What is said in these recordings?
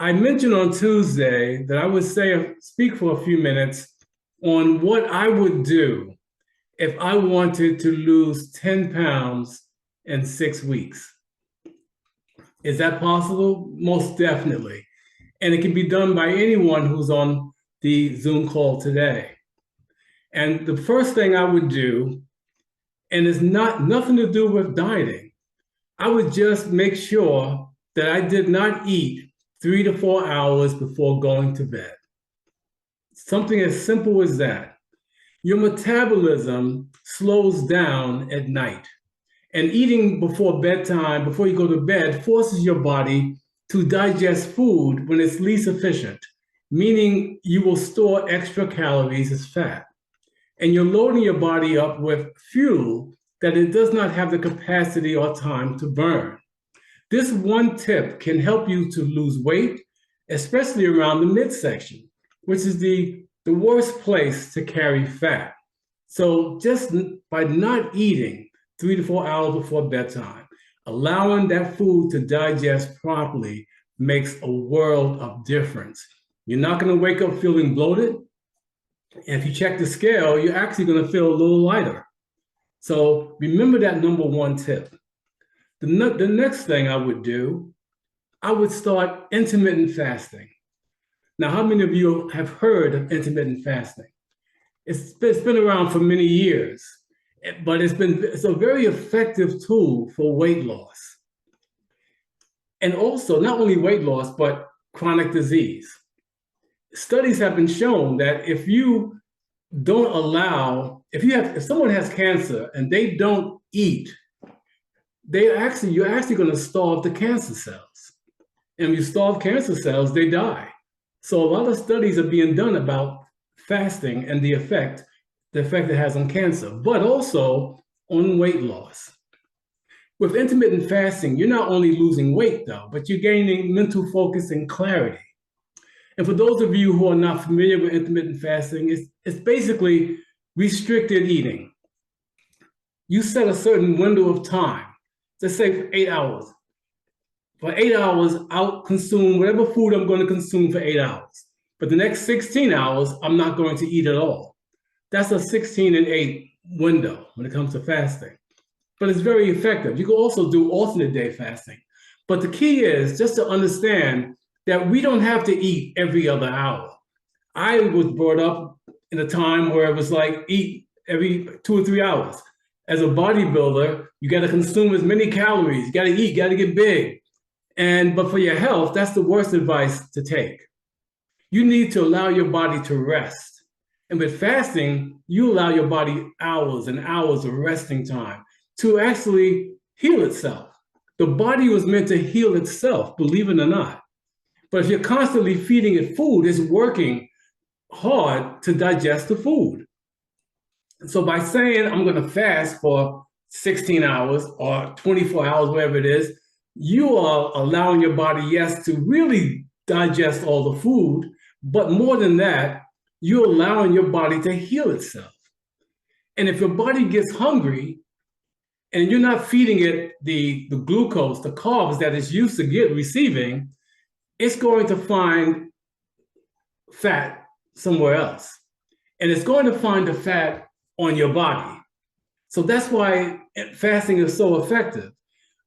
I mentioned on Tuesday that I would speak for a few minutes on what I would do if I wanted to lose 10 pounds in 6 weeks. Is that possible? Most definitely. And it can be done by anyone who's on the Zoom call today. And the first thing I would do, and it's nothing to do with dieting, I would just make sure that I did not eat 3 to 4 hours before going to bed. Something as simple as that. Your metabolism slows down at night. And eating before bedtime, before you go to bed, forces your body to digest food when it's least efficient, meaning you will store extra calories as fat. And you're loading your body up with fuel that it does not have the capacity or time to burn. This one tip can help you to lose weight, especially around the midsection, which is the worst place to carry fat. So just by not eating 3 to 4 hours before bedtime, allowing that food to digest properly makes a world of difference. You're not going to wake up feeling bloated. And if you check the scale, you're actually going to feel a little lighter. So remember that number one tip. The next thing I would do, I would start intermittent fasting. Now, how many of you have heard of intermittent fasting? It's been around for many years, but it's a very effective tool for weight loss. And also, not only weight loss, but chronic disease. Studies have been shown that if you don't allow, if someone has cancer and they don't eat, you're actually going to starve the cancer cells. And when you starve cancer cells, they die. So a lot of studies are being done about fasting and the effect it has on cancer, but also on weight loss. With intermittent fasting, you're not only losing weight though, but you're gaining mental focus and clarity. And for those of you who are not familiar with intermittent fasting, it's basically restricted eating. You set a certain window of time, let's say for 8 hours. For 8 hours, I'll consume whatever food I'm going to consume for 8 hours. But the next 16 hours, I'm not going to eat at all. That's a 16 and 8 window when it comes to fasting. But it's very effective. You can also do alternate day fasting. But the key is just to understand that we don't have to eat every other hour. I was brought up in a time where it was like eat every 2 or 3 hours. As a bodybuilder, you got to consume as many calories. You got to eat, got to get big. But for your health, that's the worst advice to take. You need to allow your body to rest. And with fasting, you allow your body hours and hours of resting time to actually heal itself. The body was meant to heal itself, believe it or not. But if you're constantly feeding it food, it's working hard to digest the food. So by saying I'm going to fast for 16 hours or 24 hours, whatever it is, you are allowing your body, yes, to really digest all the food, but more than that, you're allowing your body to heal itself. And if your body gets hungry and you're not feeding it the glucose, the carbs that it's used to receiving, it's going to find fat somewhere else. And it's going to find the fat on your body. So that's why fasting is so effective.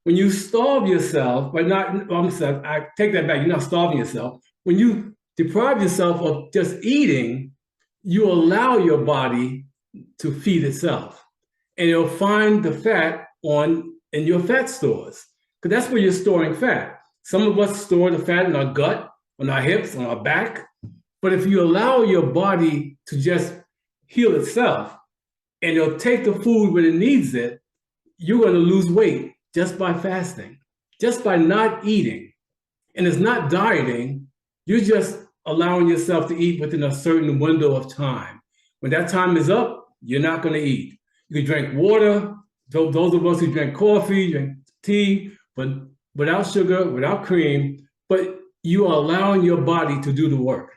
When you starve yourself, I take that back, you're not starving yourself. When you deprive yourself of just eating, you allow your body to feed itself. And it'll find the fat in your fat stores, because that's where you're storing fat. Some of us store the fat in our gut, on our hips, on our back. But if you allow your body to just heal itself, and it'll take the food when it needs it, you're going to lose weight just by fasting, just by not eating. And it's not dieting, you're just allowing yourself to eat within a certain window of time. When that time is up, you're not going to eat. You can drink water. Those of us who drink coffee, drink tea, but without sugar, without cream, but you are allowing your body to do the work.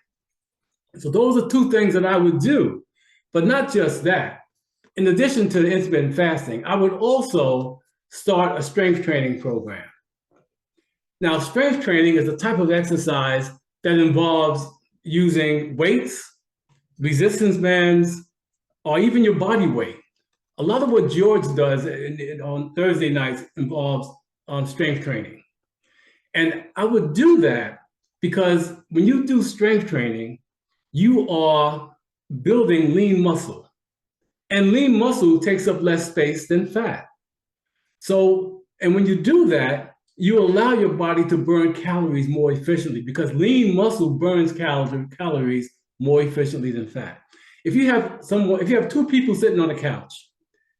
So those are two things that I would do, but not just that. In addition to the intermittent fasting, I would also start a strength training program. Now, strength training is a type of exercise that involves using weights, resistance bands, or even your body weight. A lot of what George does on Thursday nights involves strength training. And I would do that because when you do strength training, you are building lean muscle. And lean muscle takes up less space than fat. So, and when you do that, you allow your body to burn calories more efficiently because lean muscle burns calories more efficiently than fat. If you have two people sitting on a couch,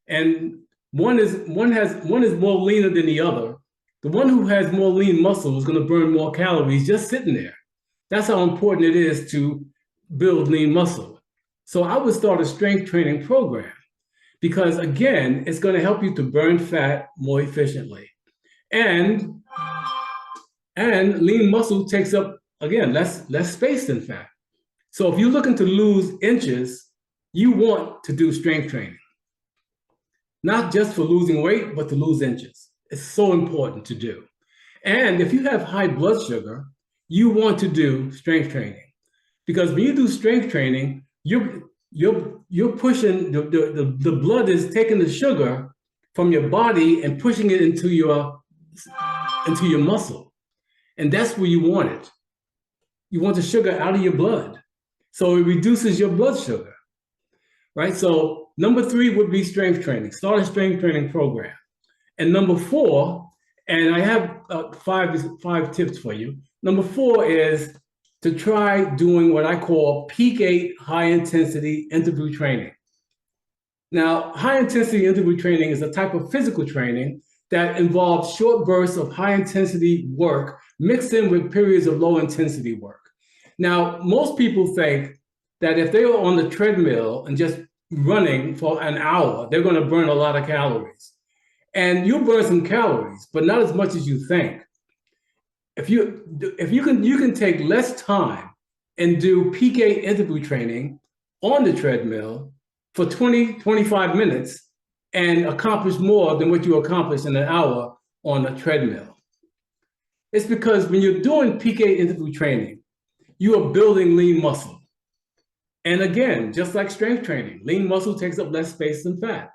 and one is more leaner than the other, the one who has more lean muscle is going to burn more calories just sitting there. That's how important it is to build lean muscle. So I would start a strength training program because, again, it's going to help you to burn fat more efficiently. And lean muscle takes up, again, less space than fat. So if you're looking to lose inches, you want to do strength training. Not just for losing weight, but to lose inches. It's so important to do. And if you have high blood sugar, you want to do strength training. Because when you do strength training, you're pushing, the blood is taking the sugar from your body and pushing it into your muscle. And that's where you want it. You want the sugar out of your blood. So it reduces your blood sugar, right? So number 3 would be strength training. Start a strength training program. And number 4, and I have 5 tips for you. Number 4 is to try doing what I call peak 8 high intensity interval training. Now, high intensity interval training is a type of physical training that involves short bursts of high intensity work mixed in with periods of low intensity work. Now, most people think that if they are on the treadmill and just running for an hour, they're going to burn a lot of calories. And you'll burn some calories, but not as much as you think. If you can take less time and do peak 8 interval training on the treadmill for 20-25 minutes and accomplish more than what you accomplish in an hour on a treadmill. It's because when you're doing peak 8 interval training, you are building lean muscle. And again, just like strength training, lean muscle takes up less space than fat.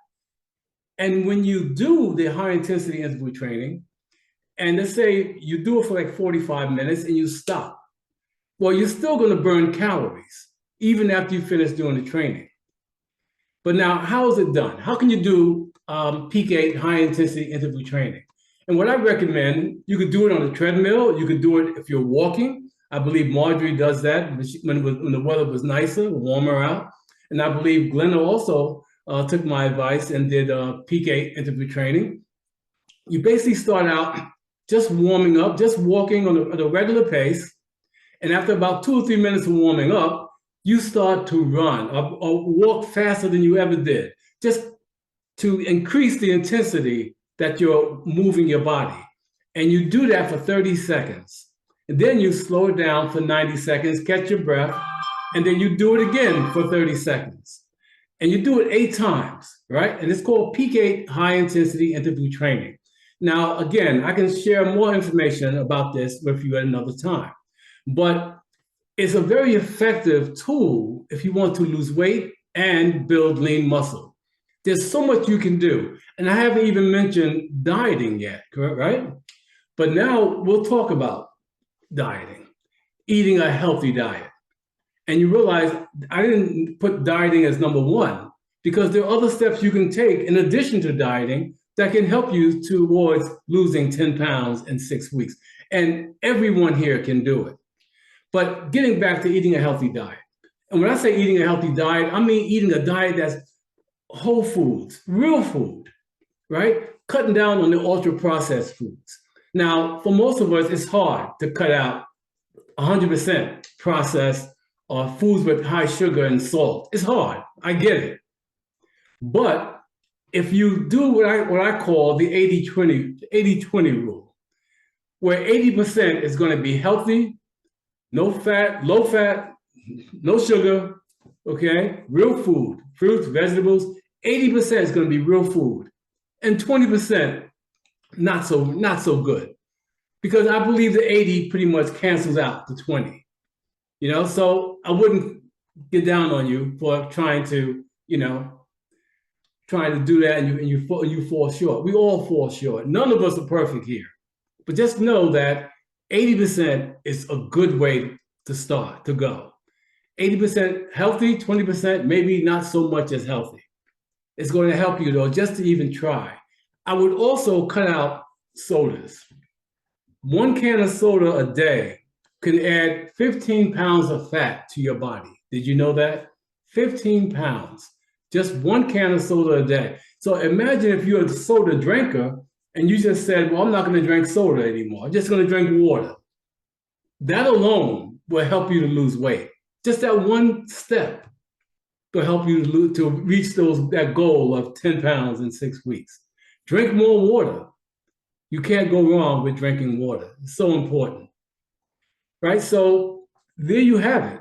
And when you do the high intensity interval training, and let's say you do it for like 45 minutes and you stop, well, you're still going to burn calories even after you finish doing the training. But now, how is it done? How can you do peak 8 high intensity interval training? And what I recommend, you could do it on a treadmill. You could do it if you're walking. I believe Marjorie does that when the weather was nicer, warmer out. And I believe Glenna also took my advice and did peak 8 interval training. You basically start out just warming up, just walking at a regular pace. And after about 2 or 3 minutes of warming up, you start to run or walk faster than you ever did, just to increase the intensity that you're moving your body. And you do that for 30 seconds. And then you slow it down for 90 seconds, catch your breath, and then you do it again for 30 seconds. And you do it 8 times, right? And it's called peak 8 high intensity interval training. Now, again, I can share more information about this with you at another time, but it's a very effective tool if you want to lose weight and build lean muscle. There's so much you can do. And I haven't even mentioned dieting yet, correct, right? But now we'll talk about dieting, eating a healthy diet. And you realize I didn't put dieting as number 1 because there are other steps you can take in addition to dieting that can help you towards losing 10 pounds in 6 weeks. And everyone here can do it. But getting back to eating a healthy diet. And when I say eating a healthy diet, I mean eating a diet that's whole foods, real food, right? Cutting down on the ultra-processed foods. Now, for most of us, it's hard to cut out 100% processed or foods with high sugar and salt. It's hard. I get it. But if you do what I call the 80-20 rule, where 80% is going to be healthy, no fat, low fat, no sugar, okay? Real food, fruits, vegetables. 80% is going to be real food. And 20% not so good. because I believe the 80 pretty much cancels out the 20. So I wouldn't get down on you for trying to do that, and you fall short. We all fall short. None of us are perfect here, but just know that 80% is a good way to start, to go. 80% healthy, 20% maybe not so much as healthy. It's going to help you though, just to even try. I would also cut out sodas. 1 can of soda a day can add 15 pounds of fat to your body. Did you know that? 15 pounds. Just 1 can of soda a day. So imagine if you're a soda drinker and you just said, well, I'm not going to drink soda anymore. I'm just going to drink water. That alone will help you to lose weight. Just that one step will help you to reach that goal of 10 pounds in 6 weeks. Drink more water. You can't go wrong with drinking water. It's so important. Right? So there you have it.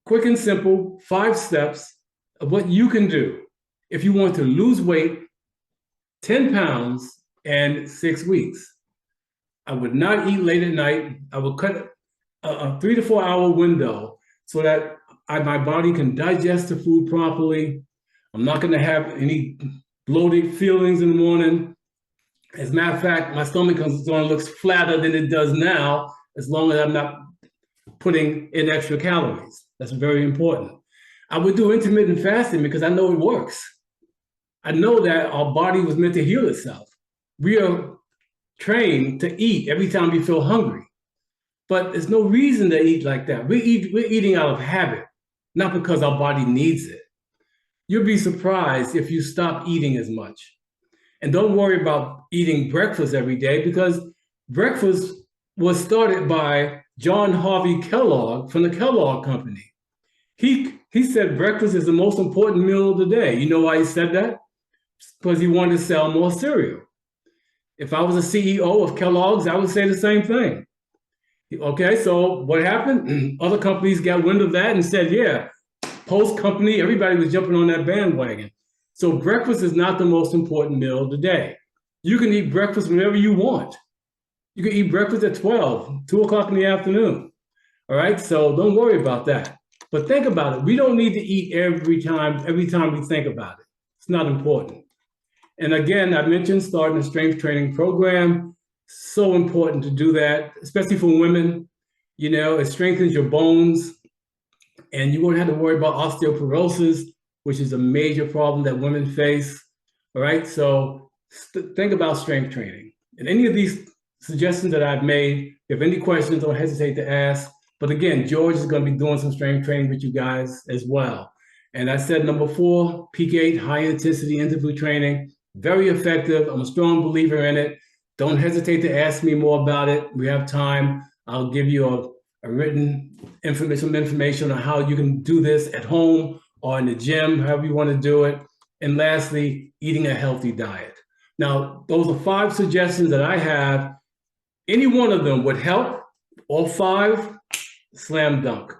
Quick and simple, 5 steps of what you can do if you want to lose weight, 10 pounds, in 6 weeks. I would not eat late at night. I would cut a 3 to 4 hour window so that my body can digest the food properly. I'm not going to have any bloated feelings in the morning. As a matter of fact, my stomach is going to look flatter than it does now, as long as I'm not putting in extra calories. That's very important. I would do intermittent fasting because I know it works. I know that our body was meant to heal itself. We are trained to eat every time we feel hungry, but there's no reason to eat like that. We're eating out of habit, not because our body needs it. You'll be surprised if you stop eating as much. And don't worry about eating breakfast every day, because breakfast was started by John Harvey Kellogg from the Kellogg Company. He said breakfast is the most important meal of the day. You know why he said that? Because he wanted to sell more cereal. If I was a CEO of Kellogg's, I would say the same thing. Okay, so what happened? Other companies got wind of that and said, yeah, Post Company, everybody was jumping on that bandwagon. So breakfast is not the most important meal of the day. You can eat breakfast whenever you want. You can eat breakfast at 12, 2 o'clock in the afternoon. All right, so don't worry about that. But think about it. We don't need to eat every time we think about it. It's not important. And again, I mentioned starting a strength training program. So important to do that, especially for women. It strengthens your bones, and you won't have to worry about osteoporosis, which is a major problem that women face. All right, so think about strength training. And any of these suggestions that I've made, if you have any questions, don't hesitate to ask. But again, George is going to be doing some strength training with you guys as well. And I said number 4, Peak 8, high intensity interval training, very effective. I'm a strong believer in it. Don't hesitate to ask me more about it. We have time. I'll give you a written information on how you can do this at home or in the gym, however you want to do it. And lastly, eating a healthy diet. Now, those are 5 suggestions that I have. Any one of them would help. All 5, slam dunk.